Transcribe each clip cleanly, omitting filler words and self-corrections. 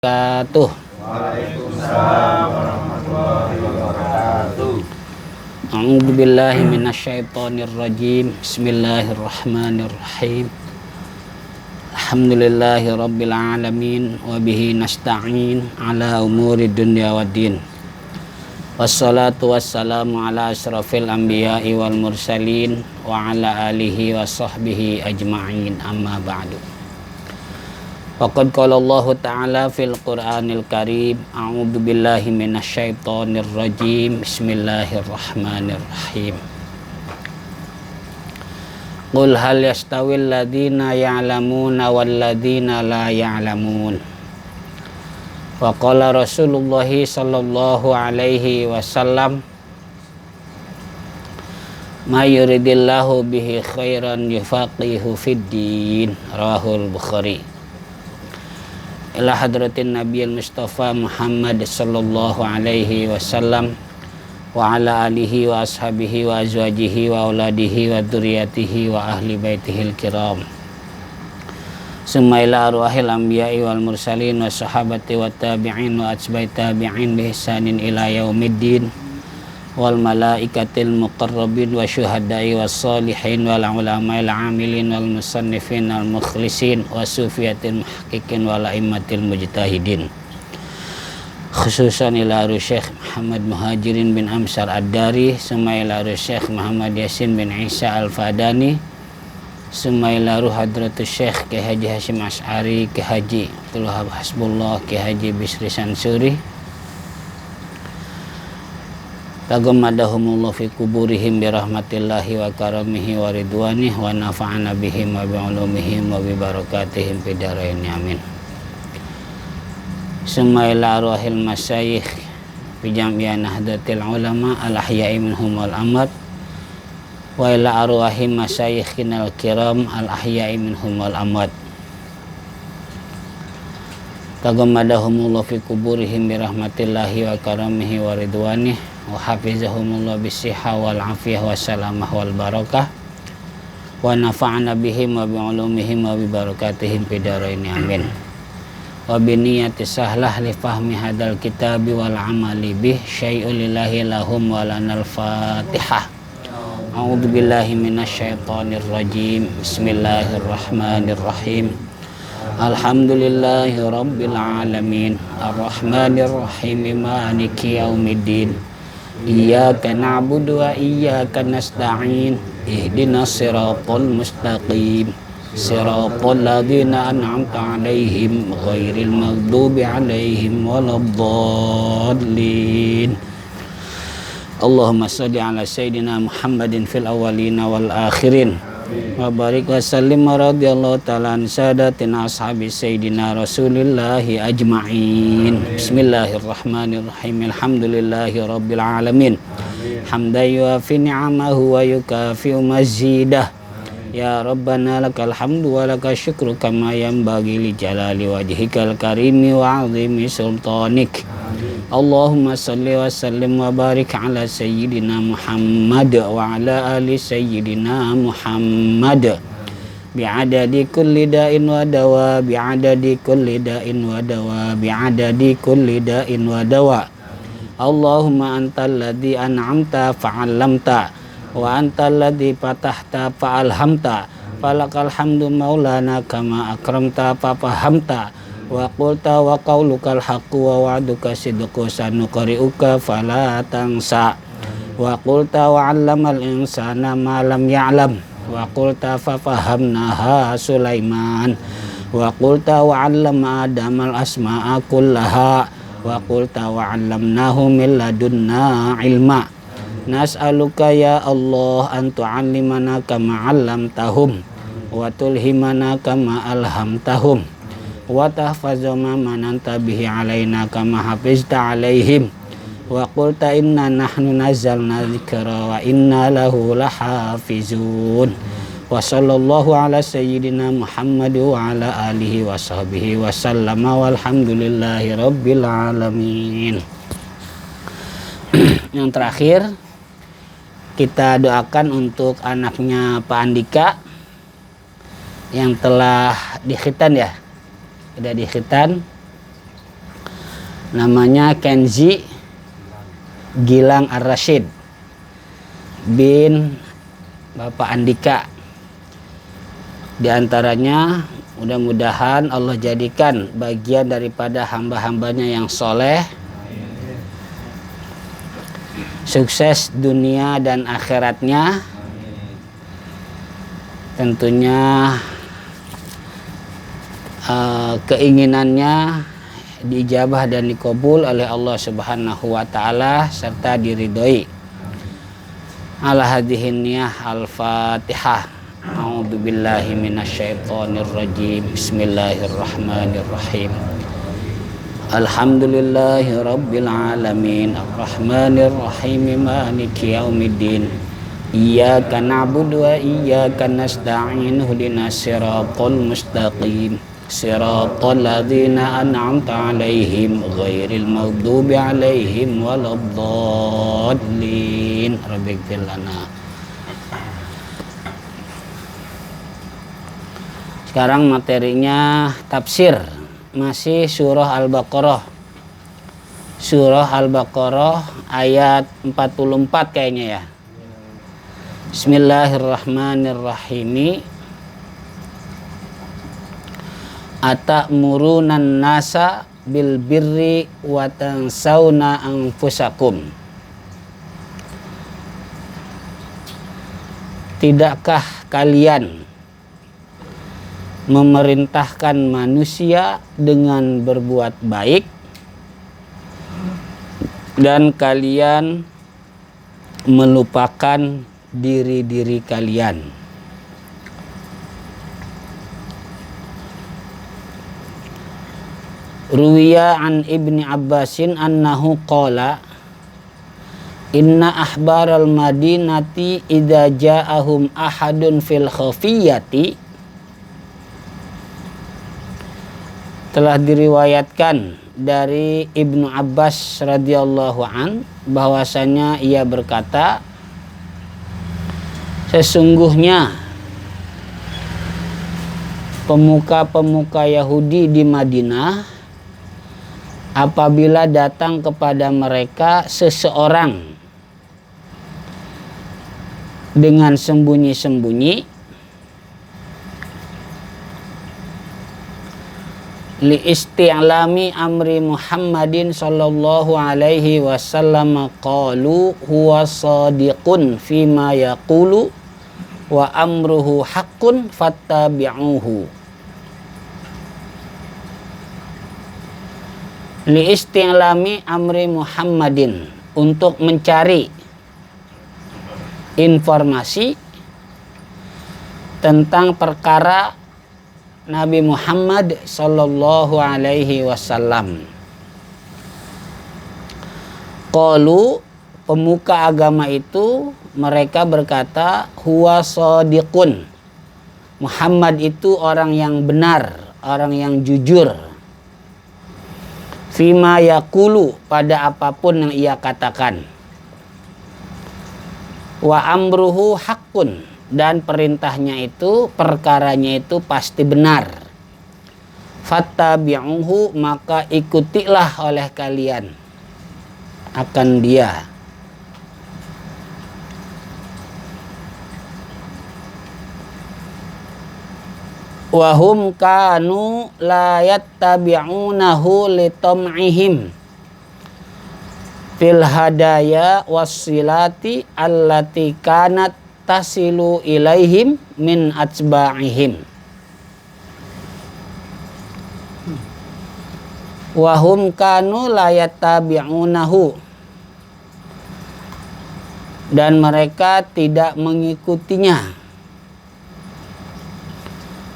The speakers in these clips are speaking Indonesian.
wabarakatuh. Waalaikumsalam warahmatullahi wabarakatuh. A'udzu billahi minasyaitonir rajim. Bismillahirrahmanirrahim. Alhamdulillahi rabbil alamin wa bihi nasta'in ala umuri dunya waddin. Wassalatu wassalamu ala asrafil anbiya'i wal mursalin wa ala alihi wa sahbihi ajma'in, amma ba'du. Faqad qala Allah Ta'ala fil Qur'anil Karim, a'udzu billahi minasyaitonir rajim. Bismillahirrahmanirrahim. Qul hal yastawil ladzina ya'lamuna wal ladzina la ya'lamun. Wa qala Rasulullah sallallahu alaihi wasallam, ma yuridillahu bihi khairan yufaqihu fid din. Rahul Bukhari. Ila hadratin Nabiyil Mustafa Muhammad sallallahu alaihi wasallam wa ala alihi wa ashabihi wa azwajihi wa auladihi wa dzurriyyatihi wa ahli baitihil kiram. Summa ila arwahil anbiya'i wal mursalin wa sahabati wa tabi'in wa atba'i tabi'in bi ihsanin ila yaumiddin wal malaikatil muqarrabin wa syuhada'i was salihin wal ulama'il amilin wal musannifin wal mukhlisin wa sufiyatil muhaqqiqin wal a'immatil mujtahidin, khususan ila arwah Syekh Muhammad Muhajirin bin Amsar Ad-Dari, summa ila arwah Syekh Muhammad Yasin bin Isa Al-Fadani, summa ila arwah hadratus Syekh Ki Haji Hashim Asy'ari, Ki Haji Abdul Wahab Hasbullah, Ki Haji Bisri Sansuri, tagamadahumullah fi kuburihim birahmatillahi wa karamihi wa ridwanih wa nafa'ana bihim wa bi'ulumihim wa bibarakatihim fidarain, amin. Summa ila arwahil masyayikh fi jam'iyah nahdlatil ulama al ahya'i minhum wal amwat wa ila arwahim masyayikhinal kiram al ahya'i minhum wal amwat, tagamadahumullah fi kuburihim birahmatillahi wa karamihi wa ridwanih wa hafizahumullah bisihha wal afiyah wa salamah wal barakah wa nafa'ana bihim wa bi'ulumihim wa bibarakatihim fidarain, amin. Wa biniyati sahlah li fahmi hadal kitabi wal amali bih syai'ul lillahi lahum wa lanal fatihah. A'udzu billahi minasyaitonir rajim. Bismillahirrahmanirrahim. Alhamdulillahi rabbil alamin arrahmanir rahim maliki yaumiddin iyyaka na'budu wa iyyaka nasta'in ihdinas siratal mustaqim siratal ladzina an'amta 'alaihim ghairil maghdubi 'alaihim waladdallin. Allahumma shalli ala sayyidina Muhammadin fil awwalina wal akhirin wa barik wa sallim wa radiyallahu ta'ala an sadatina ashabi sayyidina rasulillahi ajma'in. Bismillahirrahmanirrahim. Alhamdulillahi rabbil alamin hamdan yuafi ni'amahu wa yukafi'u mazidah. Ya Rabbana lakal hamdu wa lakal syukru kama yanbaghi li jalali wajhikal karimi wa 'azimi sultanik. Allahumma salli wa sallim wa barik ala sayyidina Muhammad wa ala ali sayyidina Muhammad bi'adadi kulli da'in wa dawa bi'adadi kulli da'in wa dawa bi'adadi kulli da'in wa dawa. Allahumma antal ladzi an'amta fa'allamta wa antal ladzi fatahta fa'alhamta falakal hamdu maulana kama akramta fafahamta wa qulta wa qaulukal haqqu wa wa'duka sidqu sanuqri'uka fala tansa wa qulta wa 'allamal insana ma lam ya'lam wa qulta fafahamnaha Sulaiman wa qulta wa 'allama Adamal asma'a kullaha wa qulta wa 'allamnahu min ladunna ilma. Nas'aluka ya Allah an tu'allimana kama 'allamtahum wa tulhimana kama alhamtahum wa tahfazu ma mananta bihi alaina kama hafizta alaihim wa qulta inna nahnu nazzalna dzikra wa inna lahu lahafizun. Wa sallallahu ala sayyidina Muhammad wa ala alihi wa sahbihi wa sallama walhamdulillahi rabbil alamin. Yang terakhir kita doakan untuk anaknya Pak Andika yang telah dikhitan ya, sudah dikhitan Namanya Kenzi Gilang Ar-Rasyid bin Bapak Andika. Di antaranya mudah-mudahan Allah jadikan bagian daripada hamba-hambanya yang soleh, sukses dunia dan akhiratnya. Tentunya keinginannya diijabah dan dikabul oleh Allah Subhanahu wa taala serta diridhoi. Ala hadhihi niyah al-Fatihah. A'udzu billahi minasyaitonir rajim. Bismillahirrahmanirrahim. Alhamdulillahi rabbil alamin. Arrahmanir rahim. Maliki yaumiddin. Iyyaka na'budu wa iyyaka nasta'in. Ihdinas siratal mustaqim. Siratal ladzina an'amta 'alaihim ghairil maghdubi 'alaihim waladdallin. Rabbighfir lana. Sekarang materinya tafsir, masih surah Al-Baqarah. Surah Al-Baqarah ayat 44 kayaknya ya. Bismillahirrahmanirrahim. Atamurun nasa bil birri wa tansawna anfusakum. Tidakkah kalian memerintahkan manusia dengan berbuat baik dan kalian melupakan diri-diri kalian? Ruwiya an Ibni Abbasin annahu qala inna ahbaral madinati idza ja'ahum ahadun fil khafiyati. Telah diriwayatkan dari Ibnu Abbas radhiyallahu an bahwasanya ia berkata, sesungguhnya pemuka-pemuka Yahudi di Madinah apabila datang kepada mereka seseorang dengan sembunyi-sembunyi, li isti'lami amri Muhammadin sallallahu alaihi wasallam qalu huwa sadiqun fima yaqulu wa amruhu haqqun fattabi'uhu. Li isti'lami amri Muhammadin, untuk mencari informasi tentang perkara Nabi Muhammad sallallahu alaihi wasallam. Qalu, pemuka agama itu mereka berkata, huwa shadiqun. Muhammad itu orang yang benar, orang yang jujur. Fima yaqulu, pada apapun yang ia katakan. Wa amruhu haqqun, dan perintahnya itu, perkaranya itu pasti benar. Fattabi'uhu, maka ikutilah oleh kalian akan dia. Wahum kanu la yattabi'unahu litam'ihim fil hadaya wassilati allati kanat tasilu ilaihim min atba'ihim. Wahum kanu la yattabi'unahu, dan mereka tidak mengikutinya.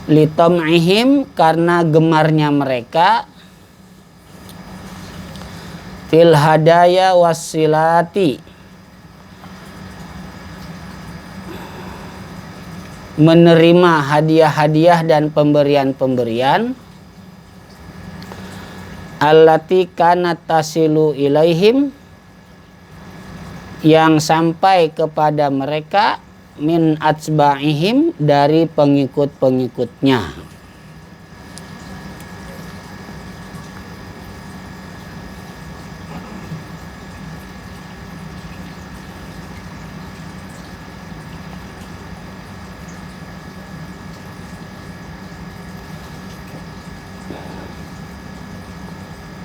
Litam'ihim, karena gemarnya mereka. Fil hadaya wassilati, menerima hadiah-hadiah dan pemberian-pemberian. Allati kanat tasilu ilaihim, yang sampai kepada mereka. Min atba'ihim, dari pengikut-pengikutnya.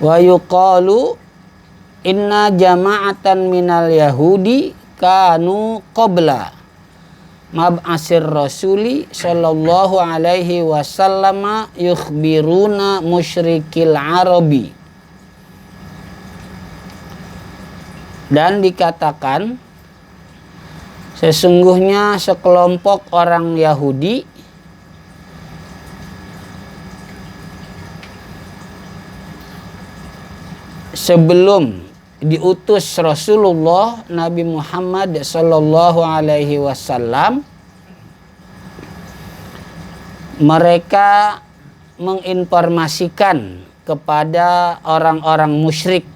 Wa yuqalu inna jama'atan minal yahudi kanu qabla mab'asir rasuli sallallahu alaihi wasallam yukhbiruna musyrikil arabi. Dan dikatakan sesungguhnya sekelompok orang Yahudi sebelum diutus Rasulullah Nabi Muhammad sallallahu alaihi wasallam, mereka menginformasikan kepada orang-orang musyrik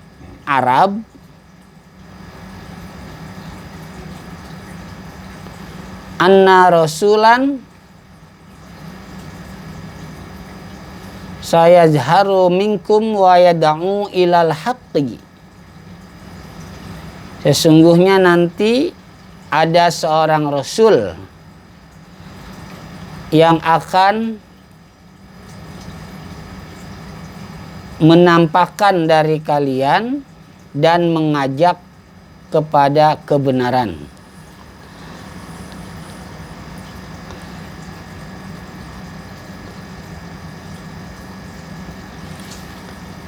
Arab anna rasulan sayazharu minkum wa yad'u ilal haqqi. Sesungguhnya nanti ada seorang rasul yang akan menampakkan dari kalian dan mengajak kepada kebenaran.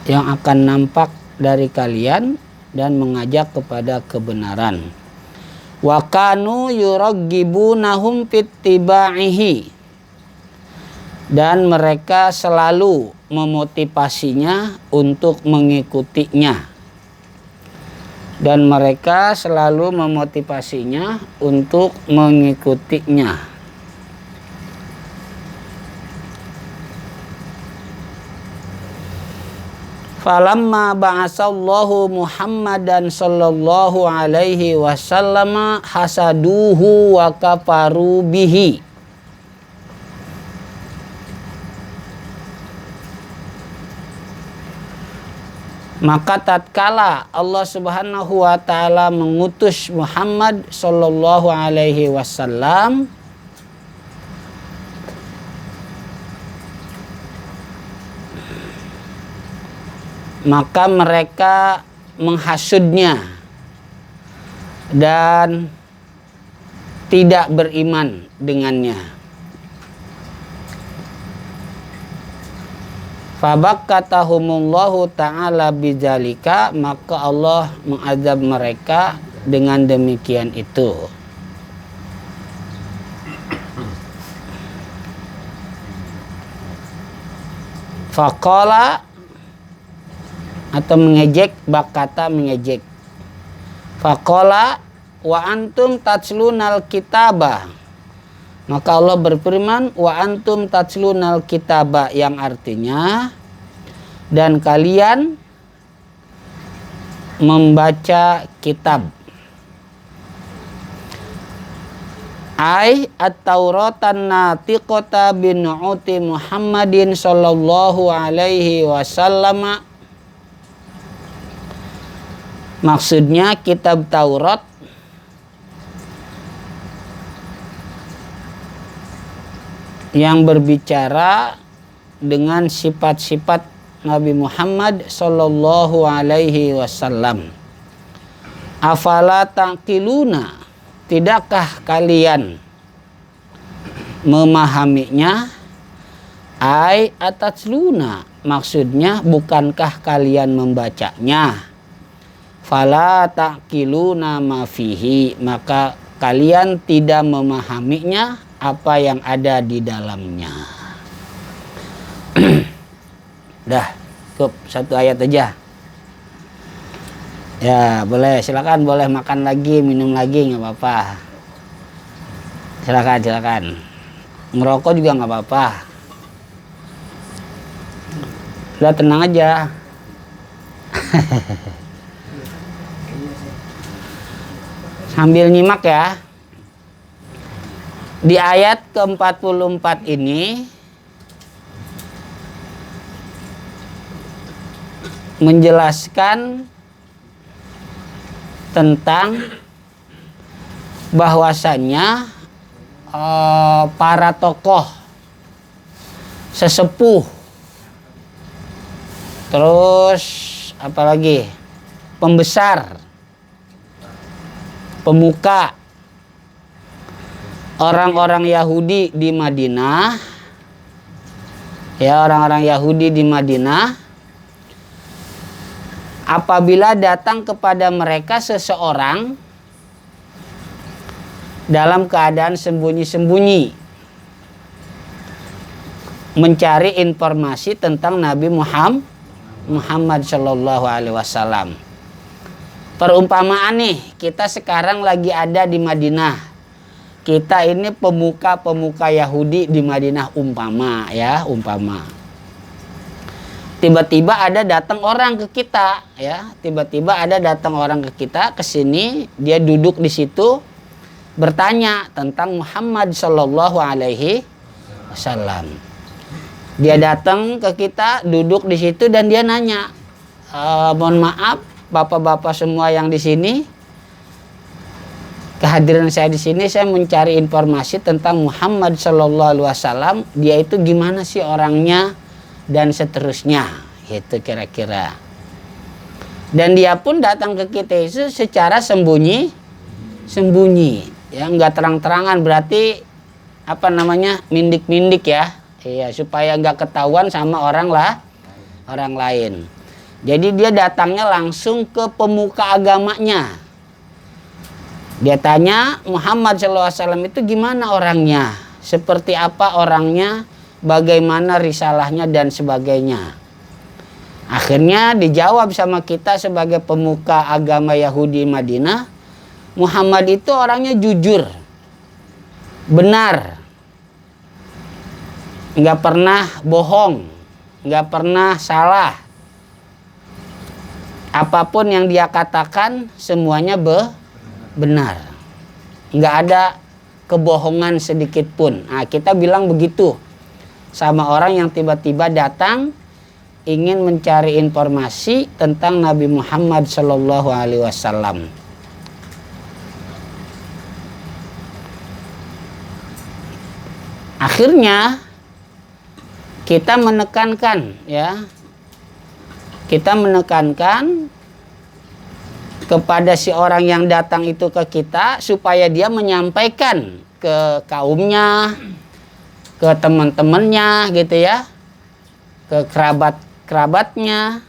Yang akan nampak dari kalian dan mengajak kepada kebenaran. Wa kanu yuraggibunahum fittiba'ihi. Dan mereka selalu memotivasinya untuk mengikutinya. Dan mereka selalu memotivasinya untuk mengikutinya. Falamma ba'asallahu Muhammadan sallallahu alaihi wasallam hasaduhu wa kafaru bihi. Maka tatkala Allah Subhanahu wa taala mengutus Muhammad sallallahu alaihi wasallam, maka mereka menghasudnya dan tidak beriman dengannya. Fabakkatahumullahu ta'ala bidzalika, maka Allah mengazab mereka dengan demikian itu. Faqala, atau mengejek, bakata mengejek. Faqala wa antum tatslunal kitabah. Maka Allah berfirman wa antum tatslunal kitabah, yang artinya dan kalian membaca kitab. Ai at-tauratan natiqata binu'uti Muhammadin sallallahu alaihi wasallam. Maksudnya kitab Taurat yang berbicara dengan sifat-sifat Nabi Muhammad sallallahu alaihi wasallam. Afala taqiluna, tidakkah kalian memahaminya? Ai atatsluna, maksudnya bukankah kalian membacanya? Fala taqiluna ma fihi, maka kalian tidak memahaminya apa yang ada di dalamnya. Dah, cukup satu ayat aja. Ya, boleh, silakan, boleh makan lagi, minum lagi, nggak apa-apa. Silakan. Ngerokok juga nggak apa-apa. Udah, tenang aja. Sambil nyimak ya. Di ayat ke-44 ini menjelaskan tentang bahwasannya para tokoh sesepuh, terus apalagi pembesar, pemuka orang-orang Yahudi di Madinah. Ya, orang-orang Yahudi di Madinah, apabila datang kepada mereka seseorang dalam keadaan sembunyi-sembunyi mencari informasi tentang Nabi Muhammad Shallallahu Alaihi Wasallam. Perumpamaan nih, kita sekarang lagi ada di Madinah. Kita ini pemuka-pemuka Yahudi di Madinah, umpama. Tiba-tiba ada datang orang ke kita, ya. Tiba-tiba ada datang orang ke kita, ke sini, dia duduk di situ bertanya tentang Muhammad Shallallahu Alaihi Wasallam. Dia datang ke kita, duduk di situ dan dia nanya, mohon maaf, bapak-bapak semua yang di sini, kehadiran saya di sini, saya mencari informasi tentang Muhammad Shallallahu Alaihi Wasallam. Dia itu gimana sih orangnya dan seterusnya, itu kira-kira. Dan dia pun datang ke kita itu secara sembunyi, ya, nggak terang-terangan, berarti apa namanya, mindik-mindik ya, iya, supaya nggak ketahuan sama orang lain. Jadi dia datangnya langsung ke pemuka agamanya. Dia tanya, Muhammad SAW itu gimana orangnya? Seperti apa orangnya? Bagaimana risalahnya dan sebagainya. Akhirnya dijawab sama kita sebagai pemuka agama Yahudi Madinah, Muhammad itu orangnya jujur, benar, nggak pernah bohong, nggak pernah salah. Apapun yang dia katakan semuanya benar, nggak ada kebohongan sedikit pun. Nah, kita bilang begitu sama orang yang tiba-tiba datang ingin mencari informasi tentang Nabi Muhammad Shallallahu Alaihi Wasallam. Akhirnya kita menekankan, ya, kita menekankan kepada si orang yang datang itu ke kita supaya dia menyampaikan ke kaumnya, ke teman-temannya gitu ya, ke kerabat-kerabatnya.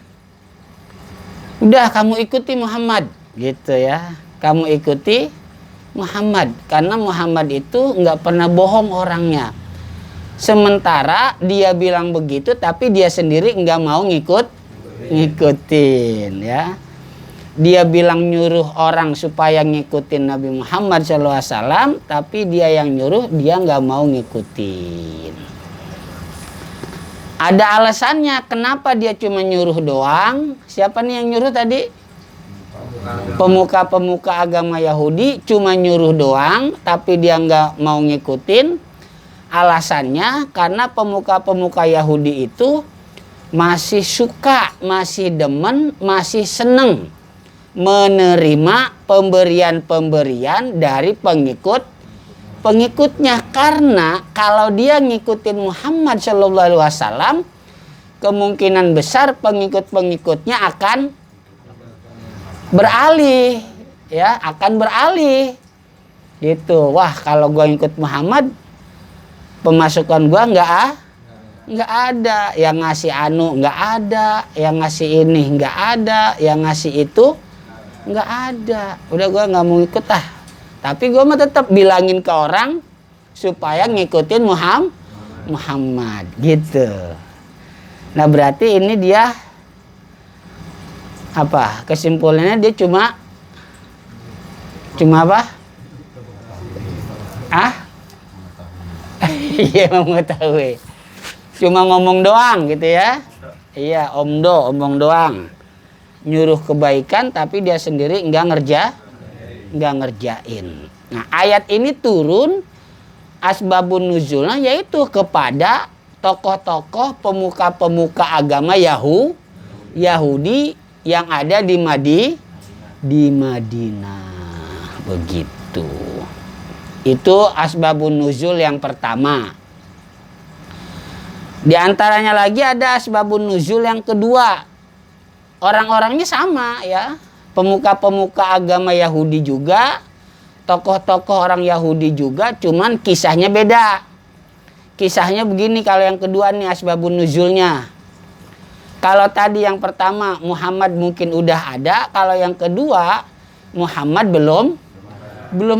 Udah, kamu ikuti Muhammad gitu ya, kamu ikuti Muhammad, karena Muhammad itu nggak pernah bohong orangnya. Sementara dia bilang begitu tapi dia sendiri nggak mau ngikutin ya. Dia bilang nyuruh orang supaya ngikutin Nabi Muhammad SAW, tapi dia yang nyuruh, dia nggak mau ngikutin. Ada alasannya kenapa dia cuma nyuruh doang. Siapa nih yang nyuruh tadi? Pemuka-pemuka agama Yahudi cuma nyuruh doang, tapi dia nggak mau ngikutin. Alasannya karena pemuka-pemuka Yahudi itu masih suka, masih demen, masih seneng menerima pemberian-pemberian dari pengikutnya, karena kalau dia ngikutin Muhammad Shallallahu Alaihi Wasallam, kemungkinan besar pengikut-pengikutnya akan beralih, ya, akan beralih gitu. Wah, kalau gua ngikut Muhammad, pemasukan gua nggak ada, yang ngasih nggak ada, yang ngasih ini nggak ada, yang ngasih itu nggak ada. Udah, gue nggak mau ikut tapi gue mah tetap bilangin ke orang supaya ngikutin Muhammad gitu. Nah, berarti ini dia apa, kesimpulannya dia cuma apa iya, mengetahui, cuma ngomong doang gitu ya. Iya, omong doang, nyuruh kebaikan tapi dia sendiri nggak ngerjain. Nah, ayat ini turun asbabun nuzulnya yaitu kepada tokoh-tokoh pemuka-pemuka agama Yahudi yang ada di Madinah. Begitu. Itu asbabun nuzul yang pertama. Di antaranya lagi ada asbabun nuzul yang kedua. orang-orangnya sama ya. Pemuka-pemuka agama Yahudi juga, tokoh-tokoh orang Yahudi juga, cuman kisahnya beda. Kisahnya begini kalau yang kedua nih asbabun nuzulnya. Kalau tadi yang pertama Muhammad mungkin udah ada, kalau yang kedua Muhammad belum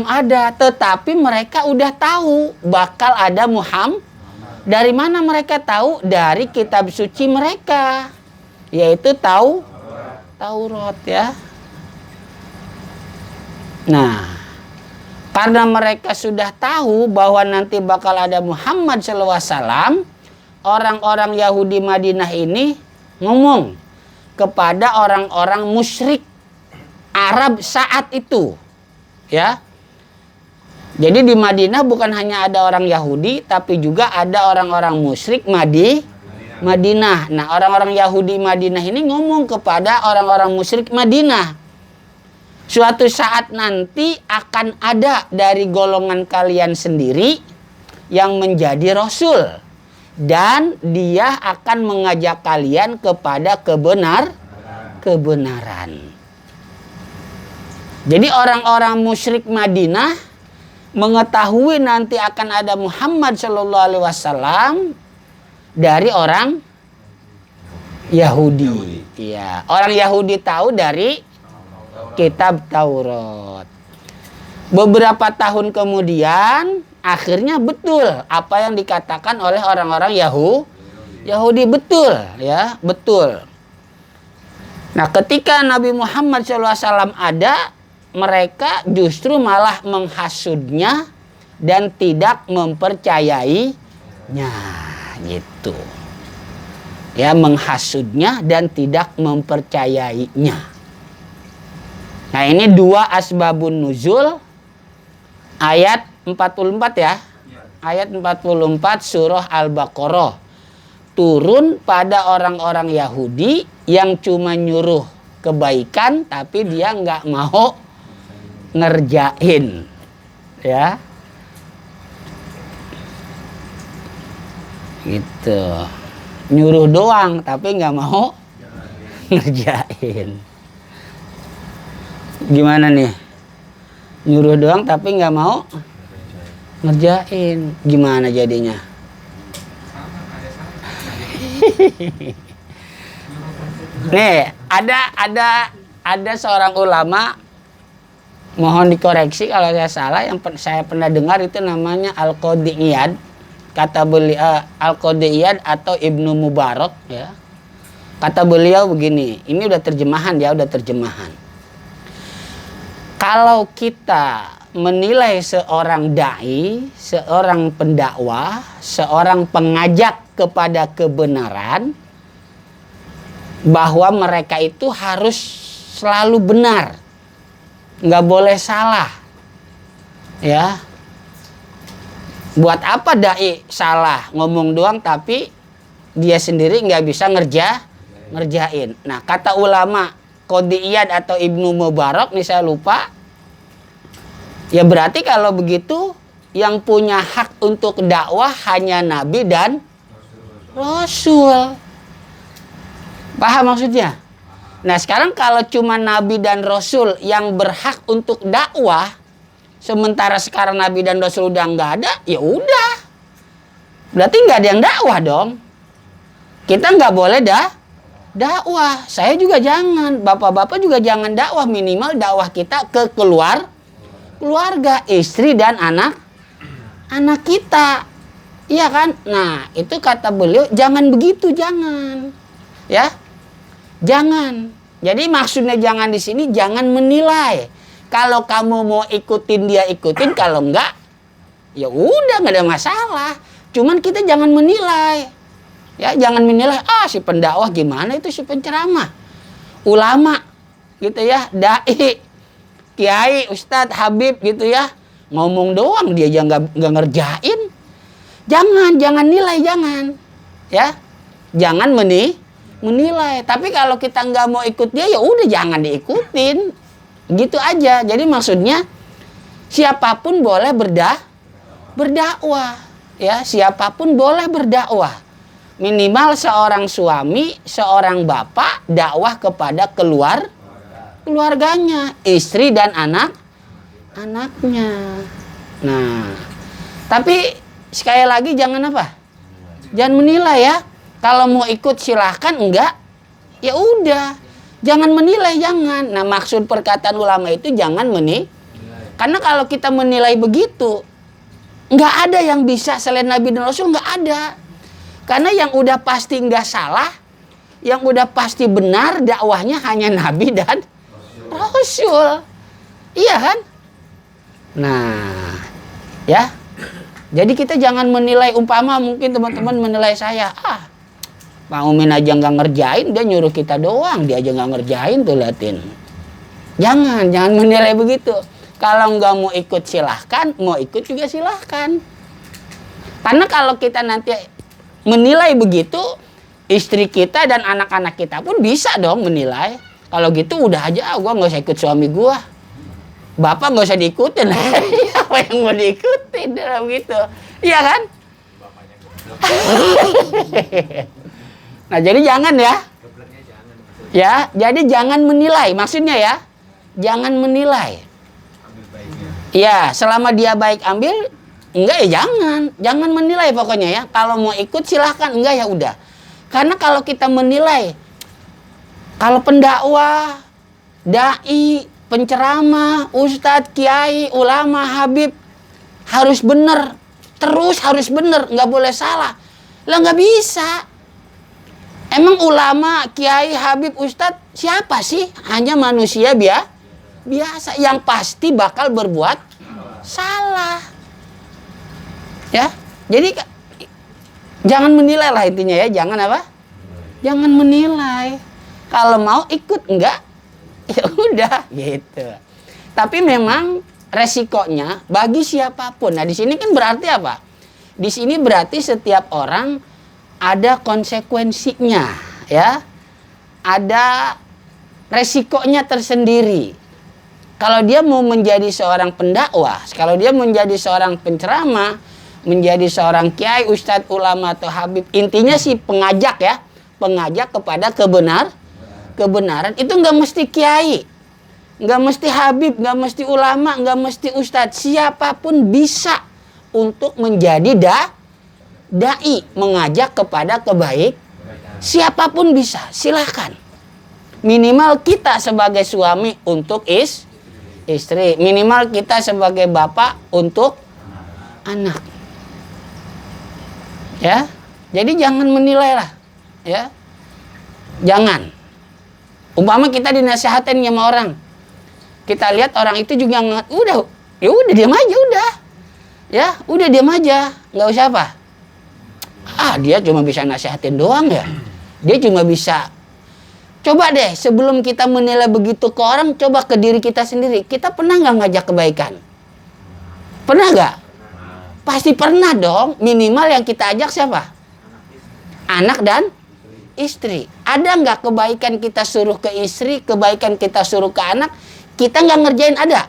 ada, tetapi mereka udah tahu bakal ada Muhammad. Dari mana mereka tahu? Dari kitab suci mereka, yaitu Taurat ya. Nah, karena mereka sudah tahu bahwa nanti bakal ada Muhammad SAW, orang-orang Yahudi Madinah ini ngomong kepada orang-orang musyrik Arab saat itu. Ya. Jadi di Madinah bukan hanya ada orang Yahudi, tapi juga ada orang-orang musyrik Madinah. Nah, orang-orang Yahudi Madinah ini ngomong kepada orang-orang musyrik Madinah. Suatu saat nanti akan ada dari golongan kalian sendiri yang menjadi rasul. Dan dia akan mengajak kalian kepada kebenaran. Jadi orang-orang musyrik Madinah mengetahui nanti akan ada Muhammad SAW dari orang Yahudi. Iya, orang Yahudi tahu dari kitab Taurat. Beberapa tahun kemudian akhirnya betul apa yang dikatakan oleh orang-orang Yahudi betul ya, betul. Nah, ketika Nabi Muhammad SAW ada, mereka justru malah menghasudnya dan tidak mempercayainya gitu. Ya, menghasudnya dan tidak mempercayainya. Nah, ini dua asbabun nuzul ayat 44 ya. Ayat 44 surah Al-Baqarah. Turun pada orang-orang Yahudi yang cuma nyuruh kebaikan tapi dia nggak mau ngerjain. Ya. Gitu. Nyuruh doang tapi nggak mau ngerjain. Gimana nih? Nyuruh doang tapi nggak mau ngerjain. Gimana jadinya? Nih, ada seorang ulama, mohon dikoreksi kalau saya salah, yang saya pernah dengar itu namanya Al-Qadhi Iyad. Kata beliau Al-Qadhi Iyad atau Ibnu Mubarak ya. Kata beliau begini, ini udah terjemahan ya, udah terjemahan. Kalau kita menilai seorang dai, seorang pendakwah, seorang pengajak kepada kebenaran, bahwa mereka itu harus selalu benar, nggak boleh salah, ya. Buat apa dai salah, ngomong doang tapi dia sendiri nggak bisa ngerjain. Nah, kata ulama Qadhi Iyad atau Ibnu Mubarak, nih saya lupa. Ya berarti kalau begitu yang punya hak untuk dakwah hanya Nabi dan Rasul. Paham maksudnya? Nah, sekarang kalau cuma Nabi dan Rasul yang berhak untuk dakwah, sementara sekarang Nabi dan Rasul udah nggak ada, ya udah. Berarti nggak ada yang dakwah dong. Kita nggak boleh dakwah. Saya juga jangan, bapak-bapak juga jangan dakwah, minimal dakwah kita ke keluarga, istri dan anak kita. Iya kan? Nah, itu kata beliau jangan begitu, jangan. Ya. Jangan. Jadi maksudnya jangan di sini jangan menilai. Kalau kamu mau ikutin dia ikutin, kalau enggak ya udah nggak ada masalah. Cuman kita jangan menilai. Ya, jangan menilai, si pendakwah gimana itu, si penceramah, ulama gitu ya, dai, kiai, ustadz, habib gitu ya, ngomong doang dia aja nggak ngerjain. Jangan nilai, jangan ya, jangan menilai. Tapi kalau kita nggak mau ikut dia, ya udah jangan diikutin, gitu aja. Jadi maksudnya siapapun boleh berdakwah, ya, siapapun boleh berdakwah. Minimal seorang suami, seorang bapak dakwah kepada keluarganya, istri dan anaknya. Nah, tapi sekali lagi jangan apa? Jangan menilai ya. Kalau mau ikut silahkan, enggak, ya udah. Jangan menilai, jangan. Nah, maksud perkataan ulama itu jangan menilai. Karena kalau kita menilai begitu, enggak ada yang bisa selain Nabi dan Rasul, enggak ada. Karena yang udah pasti nggak salah, yang udah pasti benar dakwahnya hanya Nabi dan Rasul. Iya kan? Nah, ya. Jadi kita jangan menilai, umpama mungkin teman-teman menilai saya, Pak Umin aja nggak ngerjain, dia nyuruh kita doang, dia aja nggak ngerjain tuh, liatin. Jangan menilai begitu. Kalau nggak mau ikut silahkan, mau ikut juga silahkan. Karena kalau kita nanti menilai begitu, istri kita dan anak-anak kita pun bisa dong menilai. Kalau gitu udah aja, gua nggak usah ikut suami gua. Bapak nggak usah diikutin. Apa yang mau diikutin dalam gitu? Iya kan? Nah, jadi jangan ya. Ya, jadi jangan menilai. Maksudnya ya, jangan menilai. Ya, selama dia baik ambil. Enggak ya jangan menilai pokoknya ya. Kalau mau ikut silahkan, enggak ya udah. Karena kalau kita menilai, kalau pendakwah, dai, penceramah, ustadz, kiai, ulama, habib harus benar, terus harus benar, nggak boleh salah. Lah nggak bisa. Emang ulama, kiai, habib, ustadz siapa sih? Hanya manusia biasa yang pasti bakal berbuat salah. Ya, jadi jangan menilai lah intinya ya, jangan apa? Jangan menilai. Kalau mau ikut enggak, ya udah gitu. Tapi memang resikonya bagi siapapun. Nah, di sini kan berarti apa? Di sini berarti setiap orang ada konsekuensinya, ya. Ada resikonya tersendiri. Kalau dia mau menjadi seorang pendakwah, kalau dia menjadi seorang penceramah, menjadi seorang kiai, ustadz, ulama atau habib, intinya sih pengajak ya, pengajak kepada kebenaran itu nggak mesti kiai, nggak mesti habib, nggak mesti ulama, nggak mesti ustadz, siapapun bisa untuk menjadi dai, mengajak kepada siapapun bisa, silahkan. Minimal kita sebagai suami untuk istri, minimal kita sebagai bapak untuk anak. Ya, jadi jangan menilai lah, ya, jangan. Umpama kita dinasihatin sama orang, kita lihat orang itu juga udah diam aja udah, ya, udah diam aja, nggak usah apa. Dia cuma bisa nasihatin doang ya, dia cuma bisa. Coba deh sebelum kita menilai begitu ke orang, coba ke diri kita sendiri. Kita pernah nggak ngajak kebaikan? Pernah nggak? Pasti pernah dong. Minimal yang kita ajak siapa? Anak dan istri. Ada nggak kebaikan kita suruh ke istri, kebaikan kita suruh ke anak, kita nggak ngerjain, ada?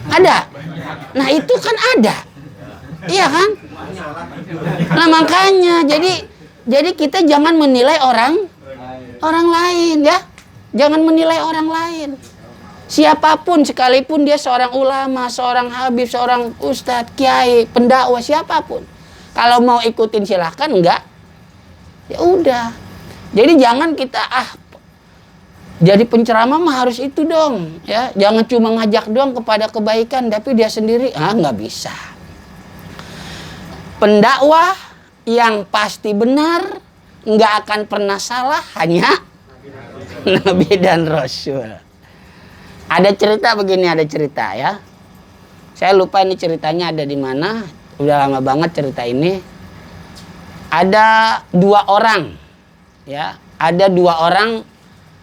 Ada. Nah itu kan ada. Iya kan? Nah makanya jadi kita jangan menilai orang lain ya. Jangan menilai orang lain. Siapapun, sekalipun dia seorang ulama, seorang habib, seorang ustadz, kiai, pendakwah, siapapun. Kalau mau ikutin silahkan, enggak, ya udah. Jadi jangan kita jadi penceramah mah harus itu dong, ya. Jangan cuma ngajak doang kepada kebaikan, tapi dia sendiri nggak bisa. Pendakwah yang pasti benar, nggak akan pernah salah, hanya Nabi dan Rasul. Ada cerita begini, ada cerita ya. Saya lupa ini ceritanya ada di mana. Udah lama banget cerita ini. Ada dua orang, ya. Ada dua orang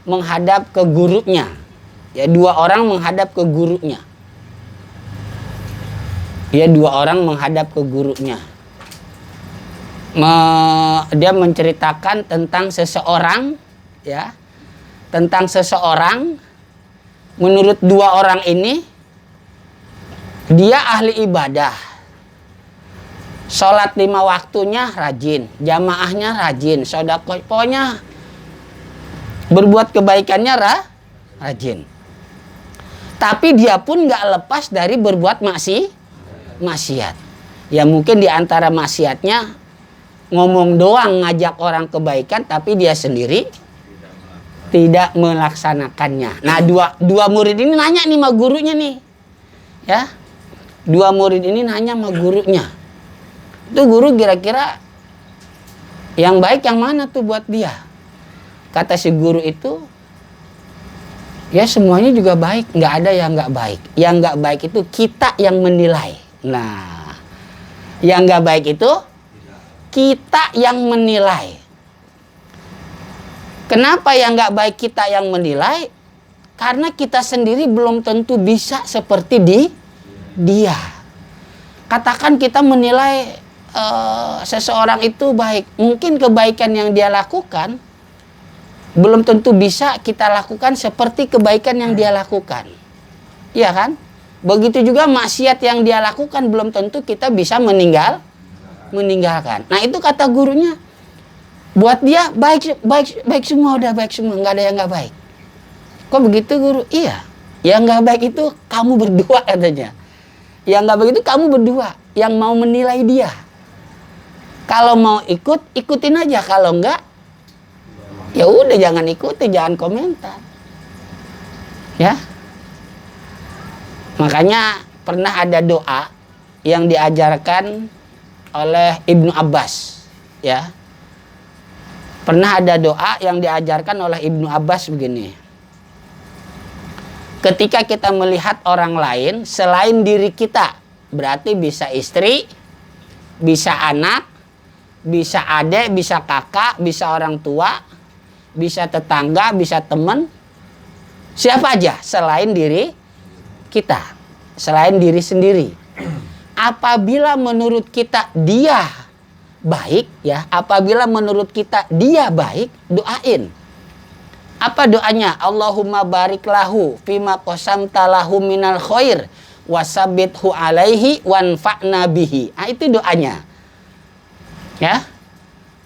menghadap ke gurunya. Ya, dua orang menghadap ke gurunya. Ya, dua orang menghadap ke gurunya. Dia menceritakan tentang seseorang, ya. Tentang seseorang. Menurut dua orang ini, dia ahli ibadah. Sholat 5 waktunya rajin, jamaahnya rajin, sedekah, pokoknya berbuat kebaikannya rajin. Tapi dia pun nggak lepas dari berbuat maksiat. Ya mungkin di antara maksiatnya ngomong doang ngajak orang kebaikan, tapi dia sendiri tidak melaksanakannya. Nah, dua murid ini nanya nih sama gurunya nih. Ya. Dua murid ini nanya sama gurunya. Itu guru kira-kira yang baik yang mana tuh buat dia? Kata si guru itu, ya semuanya juga baik, nggak ada yang nggak baik. Yang nggak baik itu kita yang menilai. Nah, yang nggak baik itu kita yang menilai. Kenapa yang nggak baik kita yang menilai? Karena kita sendiri belum tentu bisa seperti dia. Katakan kita menilai seseorang itu baik. Mungkin kebaikan yang dia lakukan belum tentu bisa kita lakukan seperti kebaikan yang dia lakukan. Iya kan? Begitu juga maksiat yang dia lakukan belum tentu kita bisa meninggalkan. Nah, itu kata gurunya. Buat dia baik semua, udah baik semua, nggak ada yang nggak baik. Kok begitu guru? Iya, yang nggak baik itu kamu berdua katanya. Yang nggak baik itu kamu berdua yang mau menilai dia. Kalau mau ikutin aja, kalau nggak, ya udah jangan ikuti, jangan komentar. Ya, makanya pernah ada doa yang diajarkan oleh Ibnu Abbas, ya. Pernah ada doa yang diajarkan oleh Ibnu Abbas begini. Ketika kita melihat orang lain selain diri kita, berarti bisa istri, bisa anak, bisa adik, bisa kakak, bisa orang tua, bisa tetangga, bisa teman, siapa aja selain diri kita, selain diri sendiri. Apabila menurut kita dia baik, ya, apabila menurut kita dia baik, doain. Apa doanya? Allahumma barik lahu fima qasamta lahu minal khair wasabbithu alaihi wanfa'na bihi. Ah, itu doanya. Ya.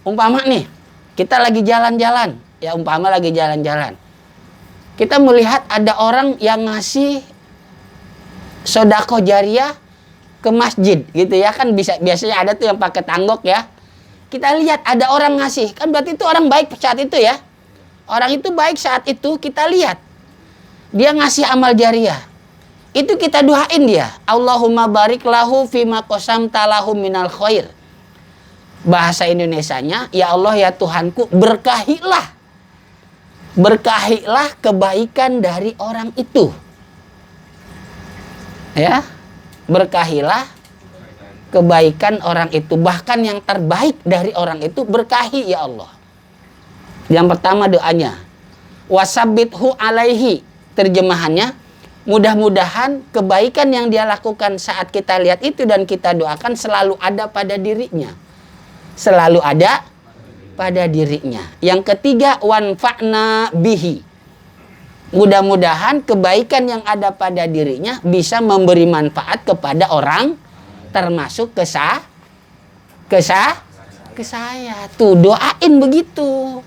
Umpama nih, kita lagi jalan-jalan, ya umpama lagi jalan-jalan. Kita melihat ada orang yang ngasih sedekah jariah ke masjid gitu ya, kan biasanya ada tuh yang pakai tanggok ya. Kita lihat ada orang ngasih, kan berarti itu orang baik saat itu ya. Orang itu baik saat itu, kita lihat dia ngasih amal jariah. Itu kita doain dia. Allahumma barik lahu fima qasamta lahu minal khair. Bahasa Indonesianya, ya Allah ya Tuhanku, berkahilah. Berkahilah kebaikan dari orang itu. Ya. Berkahilah kebaikan orang itu, bahkan yang terbaik dari orang itu berkahi ya Allah. Yang pertama doanya, wasabbithu alaihi, terjemahannya mudah-mudahan kebaikan yang dia lakukan saat kita lihat itu dan kita doakan selalu ada pada dirinya, selalu ada pada dirinya. Yang ketiga, wanfa'na bihi, mudah-mudahan kebaikan yang ada pada dirinya bisa memberi manfaat kepada orang, termasuk ke saya. Tuh, doain begitu.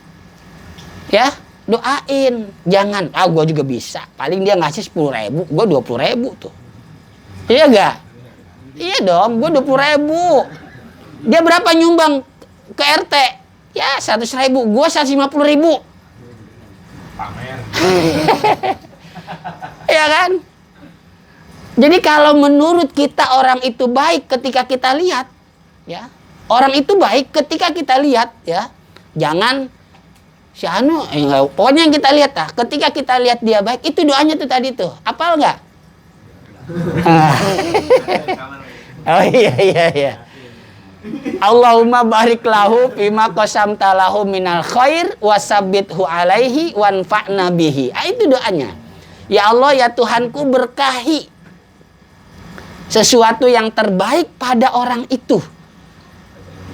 Ya, doain. Jangan, gue juga bisa. Paling dia ngasih 10.000, gue 20.000 tuh. Iya gak? Iya dong, gue 20.000. Dia berapa nyumbang ke RT? Ya, 100.000, gue 150.000. Pamer. Ya kan? Jadi kalau menurut kita orang itu baik ketika kita lihat, ya, orang itu baik ketika kita lihat, ya, jangan si anu, pokoknya yang kita lihat lah. Ketika kita lihat dia baik, itu doanya tuh tadi tuh, apal nggak? Oh iya. Allahumma barik lahu fima qasamta lahu minal khair wasabbithu alaihi wanfa'na bihi. Itu doanya. Ya Allah ya Tuhanku, berkahi sesuatu yang terbaik pada orang itu.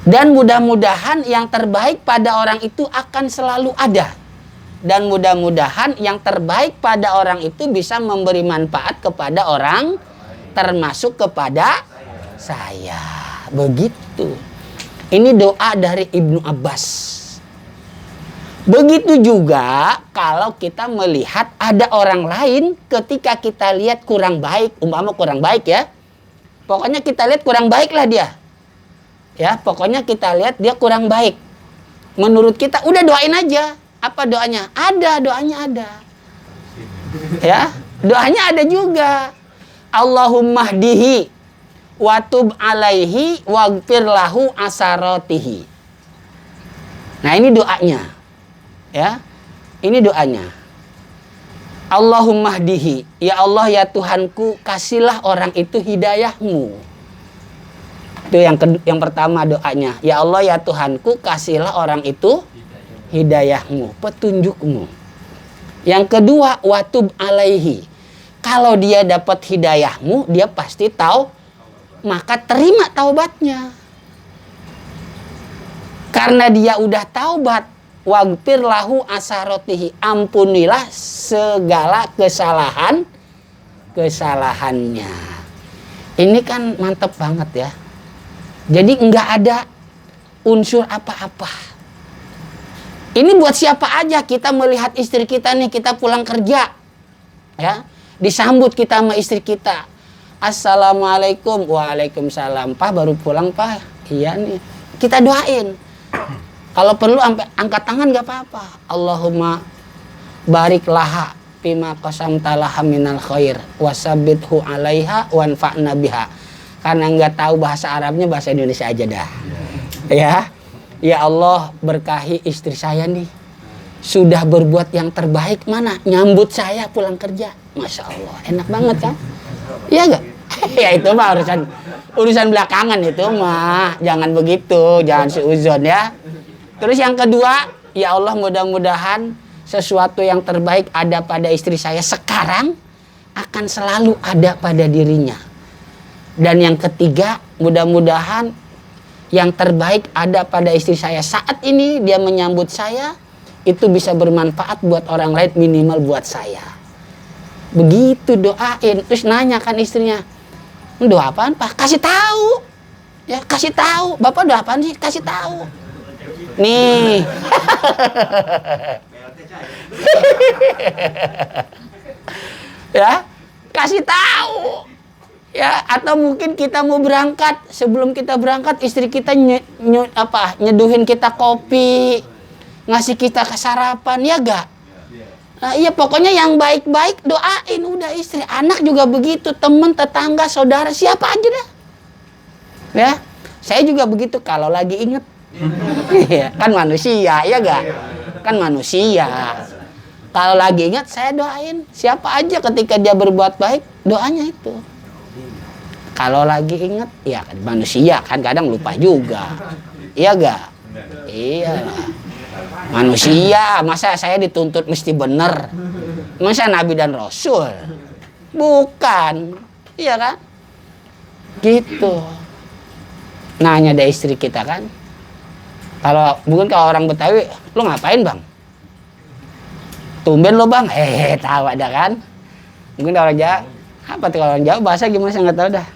Dan mudah-mudahan yang terbaik pada orang itu akan selalu ada. Dan mudah-mudahan yang terbaik pada orang itu bisa memberi manfaat kepada orang, termasuk kepada saya. Begitu. Itu. Ini doa dari Ibnu Abbas. Begitu juga kalau kita melihat ada orang lain ketika kita lihat kurang baik, umpama kurang baik ya. Pokoknya kita lihat kurang baik lah dia. Ya, pokoknya kita lihat dia kurang baik. Menurut kita udah doain aja. Apa doanya? Ada, doanya ada. Ya, doanya ada juga. Allahumma hdihi wa tub alaihi waghfir lahu asaratihi. Nah, ini doanya. Ya. Ini doanya. Allahumma hdihi, ya Allah ya Tuhanku, kasihlah orang itu hidayahmu. Itu yang pertama doanya. Ya Allah ya Tuhanku, kasihlah orang itu hidayahmu, petunjukmu. Yang kedua, watub alaihi. Kalau dia dapat hidayahmu, dia pasti tahu, maka terima taubatnya. Karena dia udah taubat, waghfir lahu asaratihi, ampunilah segala kesalahannya. Ini kan mantep banget ya. Jadi enggak ada unsur apa-apa. Ini buat siapa aja. Kita melihat istri kita nih, kita pulang kerja, ya, disambut kita sama istri kita. Assalamualaikum. Waalaikumsalam. Pak baru pulang pak. Iya nih. Kita doain. Kalau perlu angkat tangan gak apa-apa. Allahumma barik laha fima qasamtalaha minal khair wasabbithu alaiha wanfa'na biha. Karena nggak tahu bahasa Arabnya, bahasa Indonesia aja dah. Ya. Ya Allah, berkahi istri saya nih. Sudah berbuat yang terbaik, mana nyambut saya pulang kerja. Masya Allah, enak banget kan? Iya gak? Ya itu mah urusan belakangan itu mah. Jangan begitu, jangan seuzon ya. Terus yang kedua, ya Allah mudah-mudahan sesuatu yang terbaik ada pada istri saya sekarang akan selalu ada pada dirinya. Dan yang ketiga, mudah-mudahan yang terbaik ada pada istri saya saat ini, dia menyambut saya, itu bisa bermanfaat buat orang lain, minimal buat saya. Begitu doain. Terus nanya kan istrinya, doa apaan pak? Kasih tahu. Ya kasih tahu. Bapak doa apaan sih? Kasih tahu. Nih. Ya, kasih tahu. Ya, atau mungkin kita mau berangkat, sebelum kita berangkat istri kita nyeduhin kita kopi, ngasih kita sarapan, ya gak? Nah, iya pokoknya yang baik-baik doain udah istri, anak juga begitu, teman, tetangga, saudara, siapa aja dah. Ya, saya juga begitu kalau lagi inget. Kan manusia, ya gak? Kan manusia. Kalau lagi ingat saya doain siapa aja ketika dia berbuat baik, doanya itu. Kalau lagi ingat, ya manusia kan kadang lupa juga. Iya gak? Iya. Manusia, masa saya dituntut mesti bener? Masa Nabi dan Rasul? Bukan. Iya kan? Gitu. Nanya ada istri kita kan. Kalau orang Betawi, lo ngapain bang? Tumben lo bang? Tahu ada kan? Mungkin orang Jawa, apa tuh kalau orang Jawa bahasa gimana saya nggak tahu dah.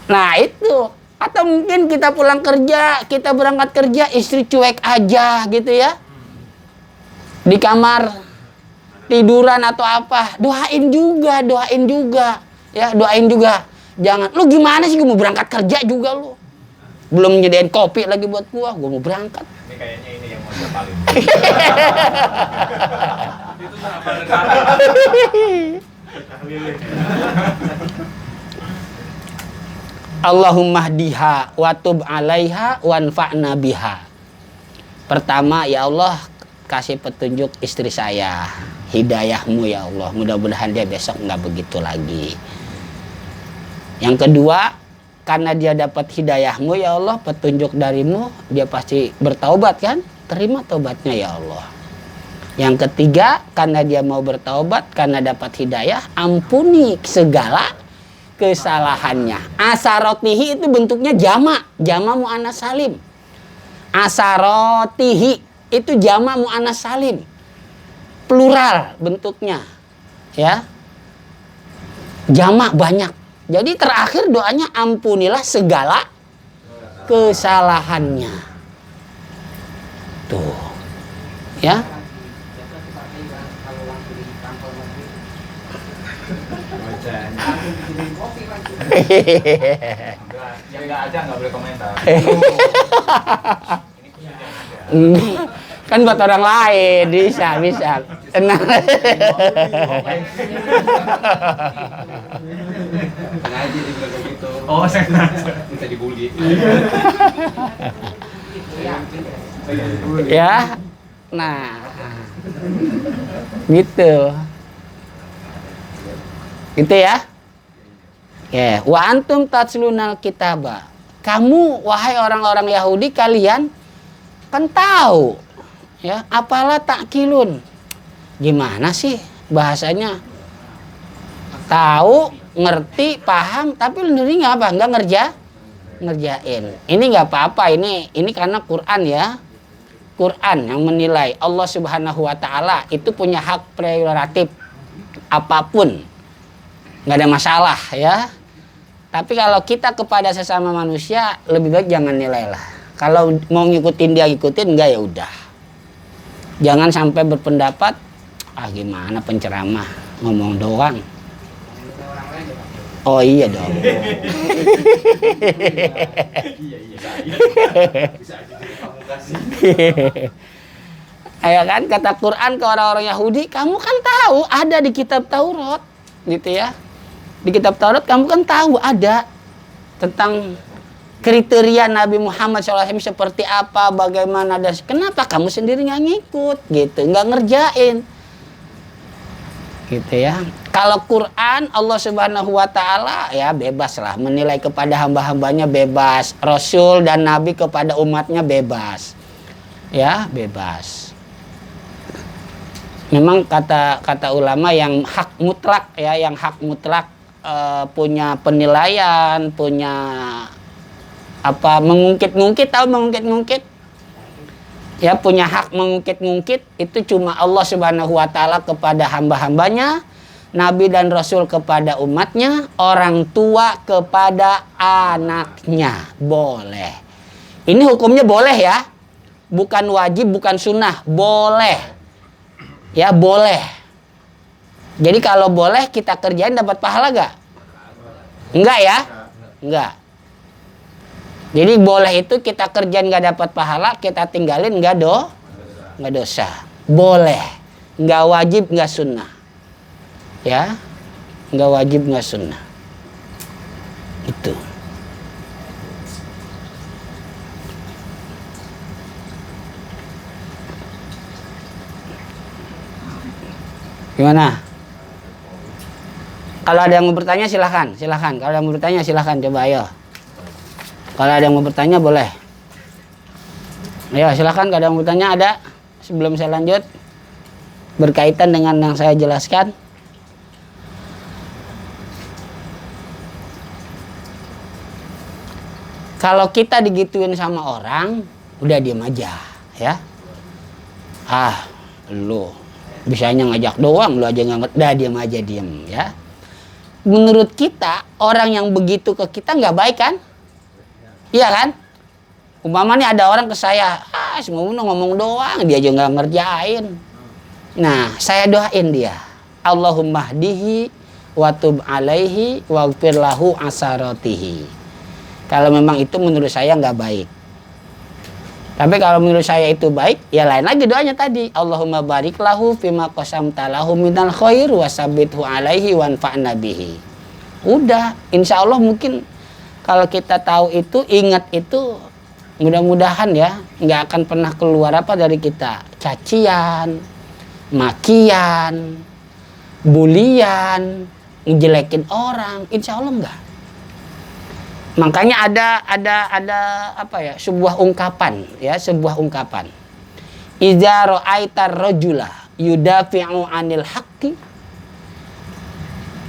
Nah itu. Atau mungkin kita pulang kerja, kita berangkat kerja, istri cuek aja gitu ya. Di kamar tiduran atau apa, doain juga. Ya, doain juga. Jangan, lu gimana sih, gue mau berangkat kerja juga lu. Belum nyediain kopi lagi buat gua mau berangkat. Ini kayaknya ini yang mau paling. Itu sahabat Allahumma hdiha wa tub alaiha wanfa'na biha. Pertama, ya Allah kasih petunjuk istri saya, hidayahmu ya Allah, mudah-mudahan dia besok nggak begitu lagi. Yang kedua, karena dia dapat hidayahmu ya Allah, petunjuk darimu, dia pasti bertaubat kan, terima taubatnya ya Allah. Yang ketiga, karena dia mau bertaubat, karena dapat hidayah, ampuni segala kesalahannya. Asarotihi itu bentuknya jama mu'annas salim. Asarotihi itu jama mu'annas salim. plural bentuknya, ya, jamak banyak. Jadi terakhir doanya ampunilah segala kesalahannya. Tuh, ya. Yang nggak ada nggak boleh komentar. Kan buat orang lain, bisa. Tenang. Ngaji dibilang begitu. Oh, saya minta dibully. Ya, nah, gitu ya. Ya, wa antum tatslunal kitaba. Kamu wahai orang-orang Yahudi, kalian kan tahu, ya, apalah takkilun. Gimana sih bahasanya? Tahu, ngerti, paham, tapi sendiri nggak ngerjain. Ini nggak apa-apa, ini karena Quran, ya. Quran yang menilai. Allah Subhanahu wa taala itu punya hak prerogatif apapun. Nggak ada masalah, ya. Tapi kalau kita kepada sesama manusia, lebih baik jangan nilai lah. Kalau mau ngikutin dia, ikutin, enggak ya udah. Jangan sampai berpendapat, gimana penceramah, ngomong doang. Oh iya dong. Ayo kan, kata Quran ke orang-orang Yahudi, kamu kan tahu ada di kitab Taurat, gitu ya. Di kitab Taurat kamu kan tahu ada tentang kriteria Nabi Muhammad SAW seperti apa, bagaimana, dan kenapa kamu sendiri nggak ngikut, gitu, nggak ngerjain, gitu ya. Kalau Quran Allah Subhanahu Wa Taala ya bebas lah menilai kepada hamba-hambanya, bebas. Rasul dan Nabi kepada umatnya bebas, ya bebas. Memang kata ulama yang hak mutlak, ya, yang hak mutlak punya penilaian, punya apa, mengungkit-ngungkit, tahu mengungkit-ngungkit, ya, punya hak mengungkit-ngungkit itu cuma Allah Subhanahu Wa Taala kepada hamba-hambanya, Nabi dan Rasul kepada umatnya, orang tua kepada anaknya, boleh. Ini hukumnya boleh, ya, bukan wajib, bukan sunnah, boleh, ya, boleh. Jadi kalau boleh kita kerjain dapat pahala gak? Enggak, ya? Enggak. Jadi boleh itu kita kerjain gak dapat pahala, kita tinggalin nggak dosa. Boleh. Nggak wajib, nggak sunnah. Ya, nggak wajib, nggak sunnah. Itu. Gimana? Kalau ada yang mau bertanya silahkan. Kalau ada yang mau bertanya silahkan, coba ayo. Kalau ada yang mau bertanya boleh. Ayo silahkan, kalau ada yang mau bertanya ada. Sebelum saya lanjut, berkaitan dengan yang saya jelaskan. Kalau kita digituin sama orang, udah diem aja, ya. Lu bisanya ngajak doang, lu aja nggak, udah diem aja, ya. Menurut kita, orang yang begitu ke kita nggak baik kan? Iya kan? Umpamanya ada orang ke saya, semua ngomong doang, dia aja nggak ngerjain. Nah, saya doain dia, Allahumma hdihi wa tub alaihi waghfir lahu asaratihi. Kalau memang itu menurut saya nggak baik. Tapi kalau menurut saya itu baik, ya lain lagi doanya tadi. Allahumma barik lahu fima qasamta lahu minal khair wasabbithu alaihi wanfa'na bihi. Udah, insya Allah mungkin kalau kita tahu itu, ingat itu, mudah-mudahan ya nggak akan pernah keluar apa dari kita. Cacian, makian, bulian, ngejelekin orang, insya Allah enggak. Makanya ada apa ya, sebuah ungkapan, ya, sebuah ungkapan. Idza ra'aitar rajula yudafi'u 'anil haqqi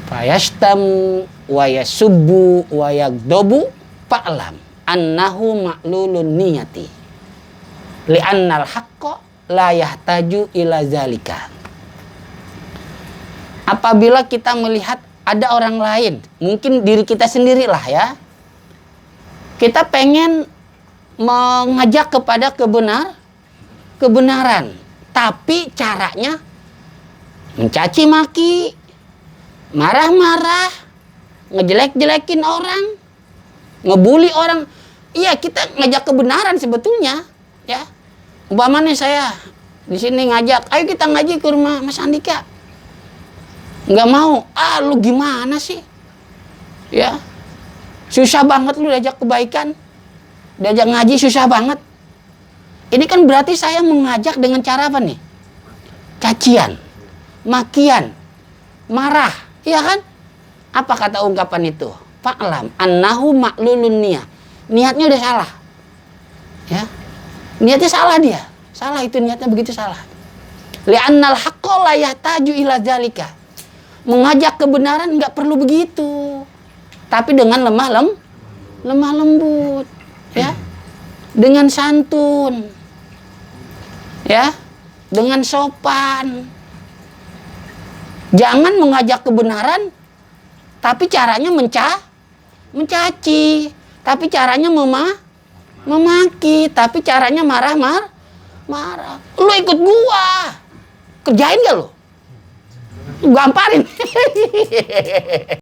fayastamu wa yasubbu wa yaghdabu fa'lam annahu ma'lulun niyati li'annal haqqa la yahtaju ila zalika. apabila kita melihat ada orang lain, mungkin diri kita sendirilah ya, kita pengen mengajak kepada kebenaran, tapi caranya mencaci maki, marah-marah, ngejelek-jelekin orang, ngebully orang. Iya, kita ngajak kebenaran sebetulnya, ya. Umpamanya saya di sini ngajak, ayo kita ngaji ke rumah Mas Andika. Nggak mau. Ah, lu gimana sih? Ya. Susah banget lu diajak kebaikan. Diajak ngaji susah banget. Ini kan berarti saya mengajak dengan cara apa nih? Cacian, makian, marah, iya kan? Apa kata ungkapan itu? Fa'lam annahu ma'lulun niyah. Niatnya udah salah. Ya. Niatnya salah dia. Salah itu niatnya, begitu salah. Li'annal haqqo la yahtaju ila dzalika. Mengajak kebenaran nggak perlu begitu. Tapi dengan lemah lembut, ya. Dengan santun. Ya. Dengan sopan. Jangan mengajak kebenaran tapi caranya mencaci, tapi caranya memaki, tapi caranya marah. Lu ikut gua. Kerjain gak lu? Gamparin.